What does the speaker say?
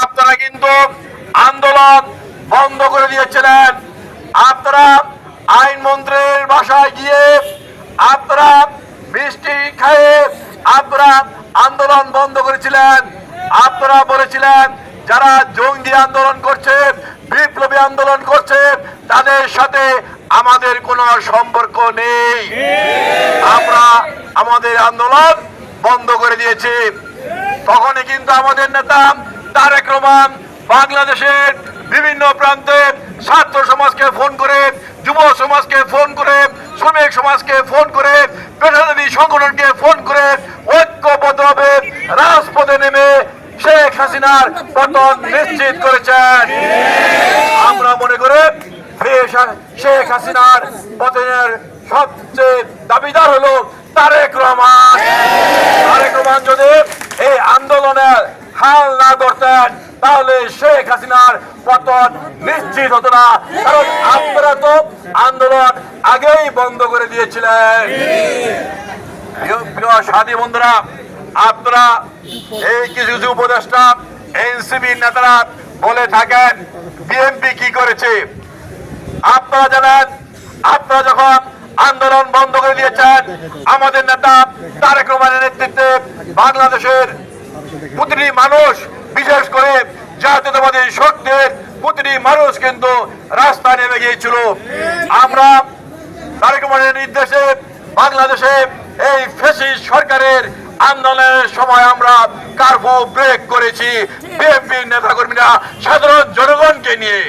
আপনারা কিন্তু আন্দোলন বন্ধ করে দিয়েছিলেন। আপনারা আইনমন্ত্রীর বাসায় গিয়ে আপনারা মিষ্টি খেয়ে আপনারা আন্দোলন বন্ধ করেছিলেন। আপনারা বলেছিলেন যারা জঙ্গি আন্দোলন করছে, বিপ্লবী আন্দোলন করছে, তাদের সাথে আমাদের কোনো সম্পর্ক নেই। আমরা আমাদের আন্দোলন বন্ধ করে দিয়েছি। তখনই কিন্তু আমাদের নেতা তারেক রহমান বাংলাদেশের বিভিন্ন প্রান্তে ছাত্র সমাজকে ফোন করে, যুব সমাজকে ফোন করে, শ্রমিক সমাজকে ফোন করে, পেশাজীবী সংগঠনকে ফোন করে ঐক্যবদ্ধভাবে রাজপথে নেমে শেখ হাসিনার পতন নিশ্চিত করেছেন। আমরা মনে করি শেখ হাসিনার পতনের সবচেয়ে দাবিদার হলো তারেক রহমান। তারেক রহমান যদি এই আন্দোলনের হাল না ধরতেন তাহলে শেখ হাসিনার পতন নিশ্চিত হতো না, কারণ আপনারা তো আন্দোলন আগেই বন্ধ করে দিয়েছিলেন। প্রিয় সাথী বন্ধুরা, আপনারা এই কিছু কিছু উপদেষ্টা এনসিপি নেতারা বলে থাকেন বিএনপি কি করেছে। আপনারা জানেন, আপনারা যখন আন্দোলন বন্ধ করে দিয়েছেন, আমাদের নেতা তারেক রহমানের নেতৃত্বে বাংলাদেশের প্রতিটি মানুষ, বিশেষ করে জাতীয়তাবাদী শক্তির প্রতিটি মানুষ কিন্তু রাস্তায় নেমে গিয়েছিল। আমরা তারেক রহমানের নির্দেশে বাংলাদেশে এই ফ্যাসিস্ট সরকারের আন্দোলনের সময় আমরা কার্ফু ব্রেক করেছি বিএনপির নেতাকর্মীরা সাধারণ জনগণকে নিয়ে।